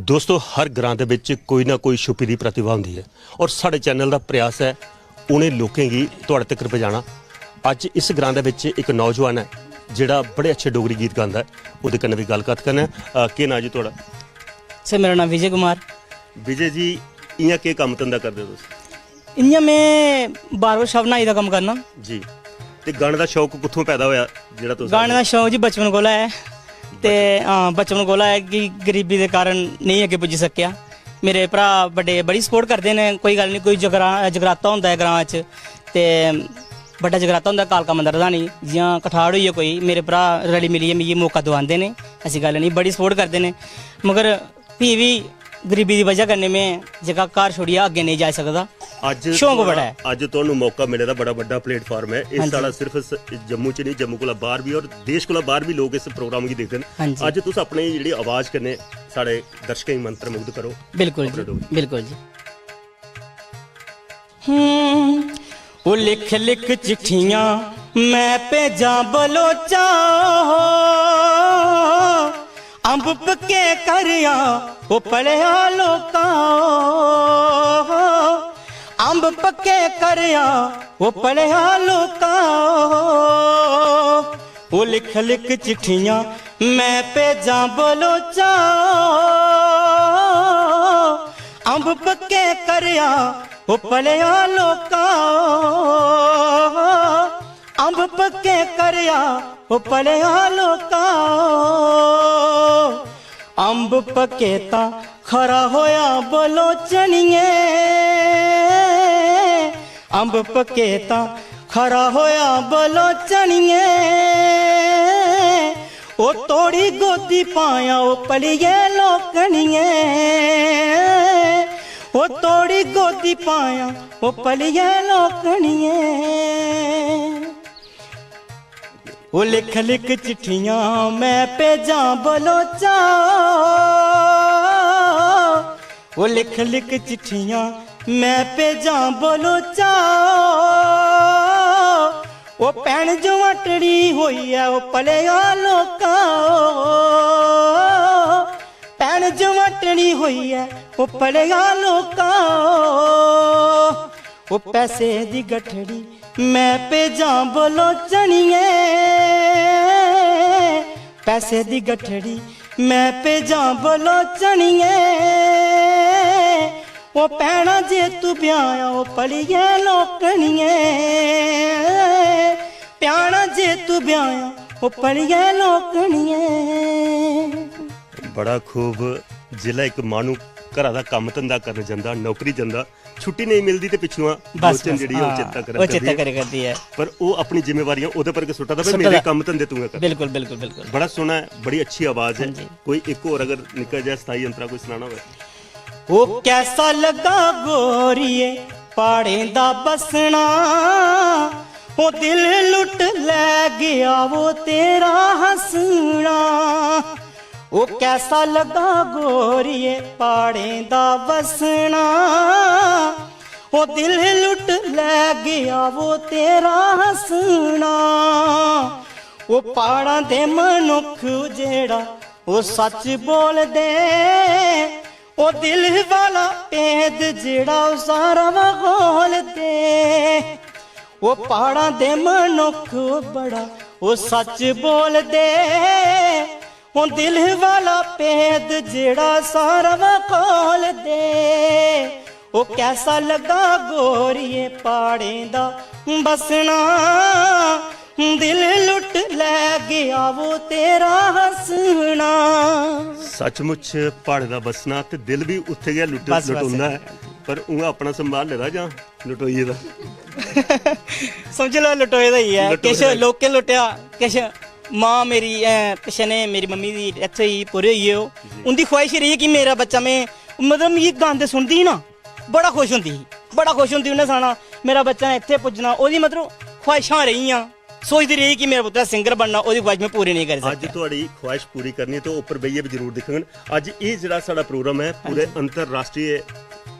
दोस्तों हर ग्रां दे विच कोई ना कोई छुपी दी प्रतिभा हुंदी है और साडे चैनल का प्रयास है उन्हें लोकें गी तुहाडे तक पहुंचाना। अज इस ग्रां दे विच एक नौजवान है जिहड़ा बड़े अच्छे डोगरी गीत गांदा है, उहदे कन्नै भी गलबात करना है। के नाम जी तुहाडा? सर मेरा नाम विजय कुमार। विजय जी इयां के काम धंधा करदे हो तुसीं? इयां मैं बार्बर शॉप नाई दा कम करना जी। ते गाने दा शौक कित्थों पैदा होया जेहड़ा तुस? गाने दा शौक जी बचपन कोला है ते बचपन कोला है कि गरीबी दे कारण नहीं अगे पुज्जी सकेआ। मेरे भरा बड़े बड़ी सपोर्ट करते ने, कोई गल नहीं। कोई जगराता होंदा है ग्रां च ते बड़ा जगराता होंदा कालका मंदर दा नहीं, जियां कठाड़ होई कोई, मेरे भरा रली मिलियै मिगी मौका दवांदे ने, ऐसी गल नहीं, बड़ी सपोर्ट करते ने। मगर फ्ही भी गरीबी की वजह कन्नै मैं जगह घर छोड़ियै अगे नहीं जा सकदा। अज शौक बड़ा है। अज तुहानू मौका मिले दा बड़ा बड़ा प्लेटफार्म है। इस साल सिर्फ जम्मू च नहीं, जम्मू कोला बाहर भी और देश कोला बाहर भी लोग इस प्रोग्राम गी देखदे न। अज तुस अपनी जेहड़ी आवाज कन्नै साडे दर्शकें गी मंत्रमुग्ध करो। बिल्कुल जी, बिल्कुल जी। वो लिख लिख चिट्ठियां मैं भेजा बलोचा, अंब पक्के करिया वो पढ़िया लोका, अंब पक्के करिया वो पढ़िया लोका। वो लिख लिख चिट्ठियां मैं भेजा बलोचा, अंब पक्के करिया वो पढ़िया लोका, अंब पक्के करिया वो पढ़िया लोका। अंब पक्के ता खरा होया बलोचनिए, अंब पक्के ता खरा होया बलोचनिए। ओ तोड़ी गोदी पाया वो पलिए लोकनिए, वो तोड़ी गोदी पाया वो पलिए लोकनिए। वो लिख लिख चिट्ठियां मैं भेजा बलोचा, वो लिख लिख चिट्ठियां मैं भेजा बलोचा। वो भैन जो अटड़ी हुई है वो पलिया लोका, भैन जो अटड़ी हुई है वो पलिया लोका। वो पैसे दी गठड़ी मैं भेजा बलोचनिए, पैसे दी गठड़ी मैं भेजा बलोचनिए। वो भैना जे तू ब्याया वो पलिए लोकनिए, प्याना जे तू ब्याया वो पलिए लोकनिए। बड़ा खूब। जिला एक मानू घरा दा काम धंधा करने जांदा, नौकरी जांदा, छुट्टी नहीं मिलती तो पिछुआ लोचन जेहड़ी ओ चेता करदी है, पर वो अपनी जिम्मेवारियां ओदे पर के सुट्टा दा भाई मेरे काम धंधे तू कर। बिल्कुल बिल्कुल बिल्कुल। बड़ा सोहना है, बड़ी अच्छी आवाज है। कोई एक और अगर निक्का जिहा स्थाई अंतरा कोई सुनाना होवे? वो कैसा लगा गोरिए पाड़े दा बसना, वो दिल लुट ले गया वो तेरा हंसना। वो कैसा लगा गोरिए पाड़े दा बसना, वो दिल लुट ले गया वो तेरा हंसना। वो पहाड़ां दे मनुख जेड़ा वो सच बोल दे, वो दिल वाला भेद जेड़ा वो सारा खोल दे। वो पहाड़ां दे मनुख बड़ा वो सच बोल दे, वो दिल वाला भेद जेड़ा सारा खोल दे। वो कैसा लगा गोरिए पहाड़े दा बसना, दिल लुट ले गया वो तेरा हंसना। सचमुच पहाड़े दा बसना ते दिल भी उत्थे गया लुटुंदा है, पर उं अपना संभाल लेदा जां लुटोइए दा? समझ लो लुटोए दा ही है। किश लोकें लुटिया, किश माँ मेरी पिछे ने मेरी मम्मी दी डेथ होई, पूरे होई हो, उनकी ख्वाहिश रही कि मेरा बच्चा, मैं मतलब मिगी गांदे सुनदी ही ना बड़ा खुश होंदी ही, बड़ा खुश होंदी उन्हें सुना मेरा बच्चा ने इत्थे पुज्जना। ओदी मतलब ख्वाहिशां रहियां, सोचती रही कि मेरा पुत्तर सिंगर बनना, ओदी ख्वाहिश मैं पूरी नहीं कर सकता। अज तुहाडी ख्वाहिश पूरी करनी तो ऊपर बेइये भी जरूर दिखङन। अज ये जिहड़ा साडा प्रोग्राम है पूरे अंतरराष्ट्रीय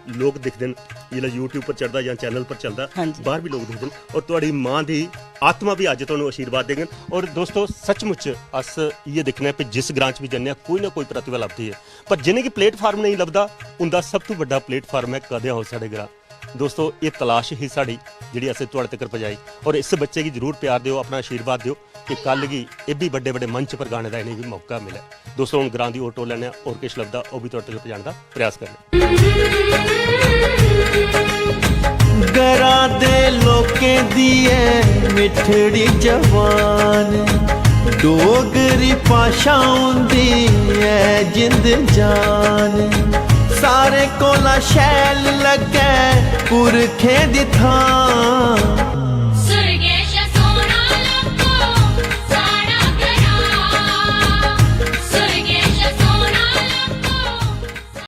ਲੋਕ ਦਿਖਦੇ ਨੇ ਜਿਹੜਾ YouTube ਪਰ ਚੜਦਾ ਜਾਂ ਚੈਨਲ ਪਰ ਚੱਲਦਾ ਹਾਂਜੀ। ਬਾਹਰ ਵੀ ਲੋਕ ਦਿਖਦੇ ਨੇ ਔਰ ਤੁਹਾਡੀ ਮਾਂ ਦੀ ਆਤਮਾ ਵੀ ਅੱਜ ਤੁਹਾਨੂੰ ਆਸ਼ੀਰਵਾਦ ਦੇਗन ਔਰ ਦੋਸਤੋ ਸੱਚਮੁੱਚ ਅਸ ਇਹ ਦੇਖਣਾ ਕਿ ਜਿਸ ਗ੍ਰਾਂ 'ਚ ਵੀ ਜੰਨੇ ਕੋਈ ਨਾ ਕੋਈ ਪ੍ਰਤਿਭਾ ਲੱਭਦੀ ਹੈ ਪਰ ਜਿਹਨੇ ਕਿ ਪਲੇਟਫਾਰਮ ਨਹੀਂ ਲੱਭਦਾ ਉਹਦਾ ਸਭ ਤੋਂ ਵੱਡਾ ਪਲੇਟਫਾਰਮ ਹੈ ਕਦੇ ਹੋ ਸਾਡੇ ਗ੍ਰਾਂ ਦੋਸਤੋ ਇਹ ਤਲਾਸ਼ ਹੀ ਸਾਡੀ ਜਿਹੜੀ ਅਸੀਂ ਤੁਹਾਡੇ ਤੱਕ ਪਹੁੰਚਾਈ ਔਰ ਇਸ ਬੱਚੇ की जरूर प्यार दिओ अपना आशीर्वाद दिओ कि कल की ये भी बड़े बड़े मंच पर गाने का इन्हें भी मौका मिले दोस्तों हम ग्रां दी ऑटो लेने और किश लभदा वो भी तुहाडे तक पहुंचाने का प्रयास करने गरा दे लोकें दी ऐ मिठड़ी जवान डोगरी भाशा हुंदी ऐ जिंद जान सारे कोला शैल लगे पुरखे दी थां